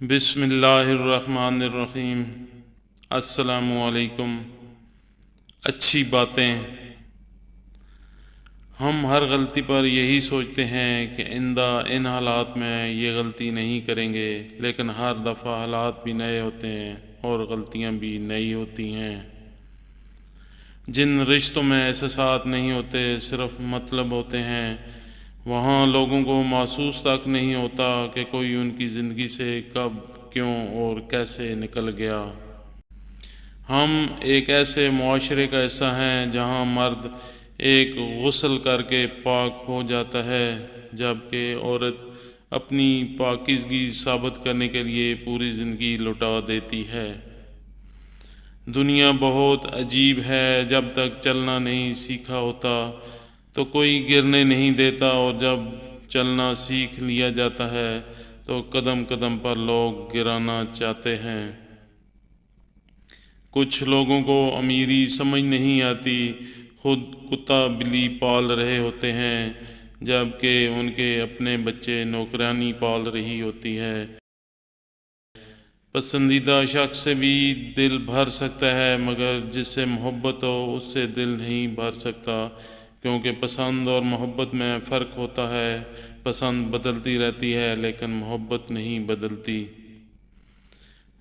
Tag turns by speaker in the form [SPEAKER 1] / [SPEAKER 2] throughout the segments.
[SPEAKER 1] بسم اللہ الرحمن الرحیم۔ السلام علیکم۔ اچھی باتیں۔ ہم ہر غلطی پر یہی سوچتے ہیں کہ ان حالات میں یہ غلطی نہیں کریں گے، لیکن ہر دفعہ حالات بھی نئے ہوتے ہیں اور غلطیاں بھی نئی ہوتی ہیں۔ جن رشتوں میں احساسات نہیں ہوتے، صرف مطلب ہوتے ہیں، وہاں لوگوں کو محسوس تک نہیں ہوتا کہ کوئی ان کی زندگی سے کب، کیوں اور کیسے نکل گیا۔ ہم ایک ایسے معاشرے کا حصہ ہیں جہاں مرد ایک غسل کر کے پاک ہو جاتا ہے، جبکہ عورت اپنی پاکیزگی ثابت کرنے کے لیے پوری زندگی لٹا دیتی ہے۔ دنیا بہت عجیب ہے، جب تک چلنا نہیں سیکھا ہوتا تو کوئی گرنے نہیں دیتا، اور جب چلنا سیکھ لیا جاتا ہے تو قدم قدم پر لوگ گرانا چاہتے ہیں۔ کچھ لوگوں کو امیری سمجھ نہیں آتی، خود کتا بلی پال رہے ہوتے ہیں، جبکہ ان کے اپنے بچے نوکرانی پال رہی ہوتی ہے۔ پسندیدہ شخص سے بھی دل بھر سکتا ہے، مگر جس سے محبت ہو اس سے دل نہیں بھر سکتا، کیونکہ پسند اور محبت میں فرق ہوتا ہے۔ پسند بدلتی رہتی ہے لیکن محبت نہیں بدلتی۔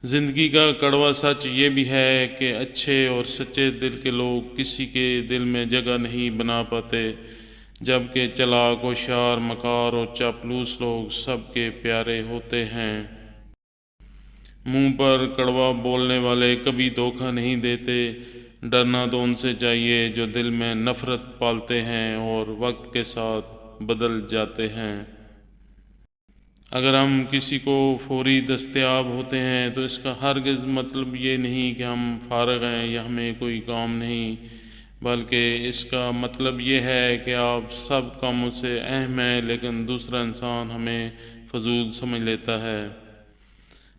[SPEAKER 1] زندگی کا کڑوا سچ یہ بھی ہے کہ اچھے اور سچے دل کے لوگ کسی کے دل میں جگہ نہیں بنا پاتے، جبکہ چلاک، ہوشیار، مکار اور چاپلوس لوگ سب کے پیارے ہوتے ہیں۔ منہ پر کڑوا بولنے والے کبھی دھوکہ نہیں دیتے۔ ڈرنا تو ان سے چاہیے جو دل میں نفرت پالتے ہیں اور وقت کے ساتھ بدل جاتے ہیں۔ اگر ہم کسی کو فوری دستیاب ہوتے ہیں تو اس کا ہرگز مطلب یہ نہیں کہ ہم فارغ ہیں یا ہمیں کوئی کام نہیں، بلکہ اس کا مطلب یہ ہے کہ آپ سب کاموں سے اہم ہیں، لیکن دوسرا انسان ہمیں فضول سمجھ لیتا ہے۔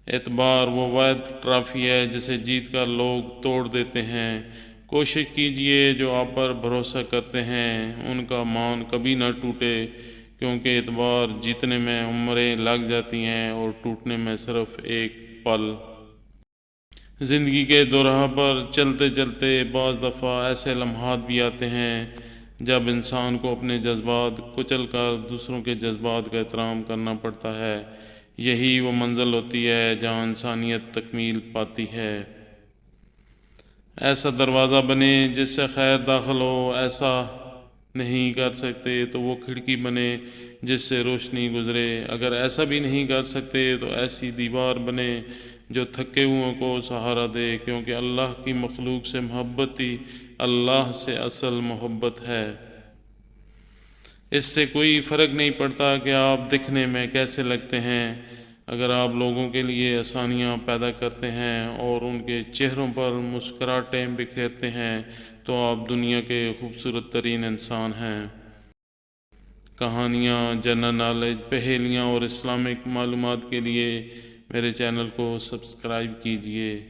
[SPEAKER 1] اعتبار وہ واحد ٹرافی ہے جسے جیت کر لوگ توڑ دیتے ہیں۔ کوشش کیجئے جو آپ پر بھروسہ کرتے ہیں ان کا مان کبھی نہ ٹوٹے، کیونکہ اعتبار جیتنے میں عمریں لگ جاتی ہیں اور ٹوٹنے میں صرف ایک پل۔ زندگی کے دوراہ پر چلتے چلتے بعض دفعہ ایسے لمحات بھی آتے ہیں جب انسان کو اپنے جذبات کچل کر دوسروں کے جذبات کا احترام کرنا پڑتا ہے۔ یہی وہ منزل ہوتی ہے جہاں انسانیت تکمیل پاتی ہے۔ ایسا دروازہ بنے جس سے خیر داخل ہو، ایسا نہیں کر سکتے تو وہ کھڑکی بنے جس سے روشنی گزرے۔ اگر ایسا بھی نہیں کر سکتے تو ایسی دیوار بنے جو تھکے ہوئوں کو سہارا دے، کیونکہ اللہ کی مخلوق سے محبت ہی اللہ سے اصل محبت ہے۔ اس سے کوئی فرق نہیں پڑتا کہ آپ دکھنے میں کیسے لگتے ہیں۔ اگر آپ لوگوں کے لیے آسانیاں پیدا کرتے ہیں اور ان کے چہروں پر مسکراہٹیں بکھیرتے ہیں تو آپ دنیا کے خوبصورت ترین انسان ہیں۔ کہانیاں، جنرل نالج، پہیلیاں اور اسلامک معلومات کے لیے میرے چینل کو سبسکرائب کیجیے۔